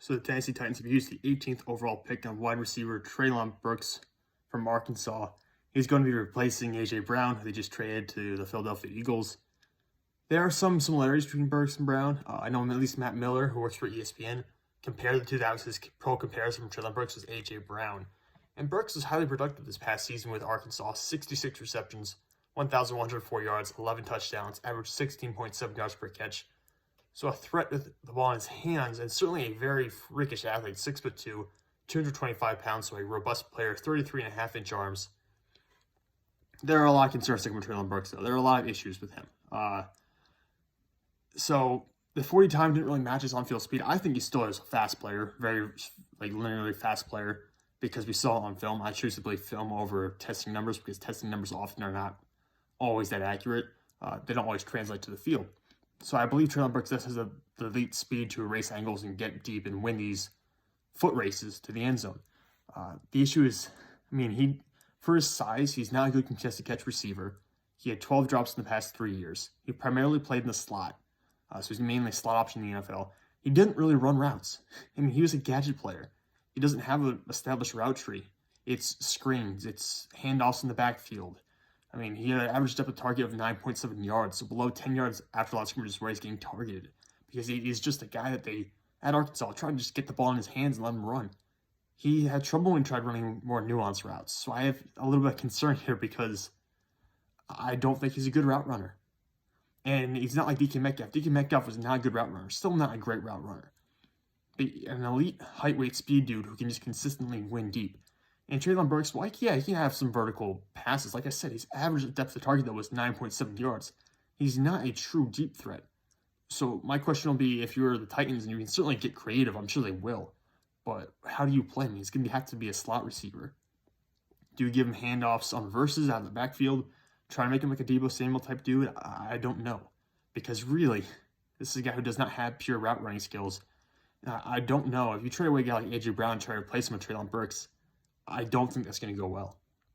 So the Tennessee Titans have used the 18th overall pick on wide receiver Treylon Burks from Arkansas. He's going to be replacing A.J. Brown, who they just traded to the Philadelphia Eagles. There are some similarities between Burks and Brown. I know at least Matt Miller, who works for ESPN, compared the two. That was his pro comparison from Treylon Burks was A.J. Brown. And Burks was highly productive this past season with Arkansas, 66 receptions, 1,104 yards, 11 touchdowns, averaged 16.7 yards per catch. So a threat with the ball in his hands, and certainly a very freakish athlete, 6'2", 225 pounds, so a robust player, 33.5-inch arms. There are a lot of concerns with Treylon Burks, though. There are a lot of issues with him. So the 40 time didn't really match his on-field speed. I think he still is a fast player, very, linearly fast player, because we saw it on film. I choose to believe film over testing numbers because testing numbers often are not always that accurate. They don't always translate to the field. So I believe Treylon Burks has the elite speed to erase angles and get deep and win these foot races to the end zone. The issue is, for his size, he's not a good contested catch receiver. He had 12 drops in the past 3 years. He primarily played in the slot, so he's mainly a slot option in the NFL. He didn't really run routes. He was a gadget player. He doesn't have an established route tree. It's screens. It's handoffs in the backfield. He had an average depth of target of 9.7 yards, so below 10 yards after the scrimmage is where he's getting targeted. Because he's just a guy that they, at Arkansas, tried to just get the ball in his hands and let him run. He had trouble when he tried running more nuanced routes. So I have a little bit of concern here because I don't think he's a good route runner. And he's not like DK Metcalf. DK Metcalf was not a good route runner. Still not a great route runner. But an elite height, weight, speed dude who can just consistently win deep. And Treylon Burks, he can have some vertical passes. Like I said, his average depth of target, though, was 9.7 yards. He's not a true deep threat. So my question will be, if you're the Titans, and you can certainly get creative, I'm sure they will. But how do you play him? He's going to have to be a slot receiver. Do you give him handoffs on reverses out of the backfield? Try to make him like a Deebo Samuel type dude? I don't know. Because really, this is a guy who does not have pure route running skills. I don't know. If you trade away a guy like A.J. Brown and try to replace him with Treylon Burks, I don't think that's going to go well.